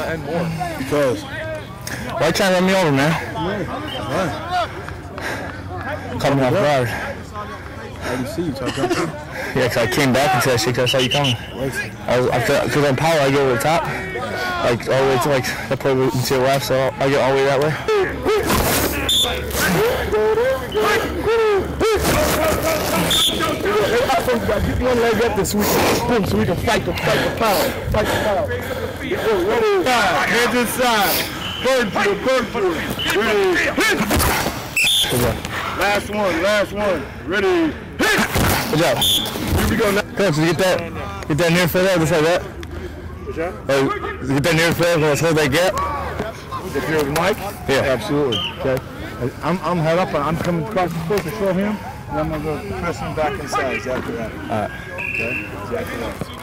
end more? Because. Why you trying to run me over, man? Caught me off guard. I didn't see you, so I jumped in. Yeah, because I came back into that shit because I saw you coming. Because on power, I go over the top. Like, all the way to, like, the point to your left, so I get all the way that way. Get one leg up this week, boom, so we can fight the power. Fight the power. Hands inside. Burn through. Ready. Last one. Ready. Good job. Here we go now. Coach, you get that near field there, just like that. What's that? Get that near field, let's hold that gap. If you're with Mike? Yeah. Absolutely. Okay. I'm head up, I'm coming across the foot to show him, and I'm going to go press him back inside exactly that. All right. Okay? Exactly that.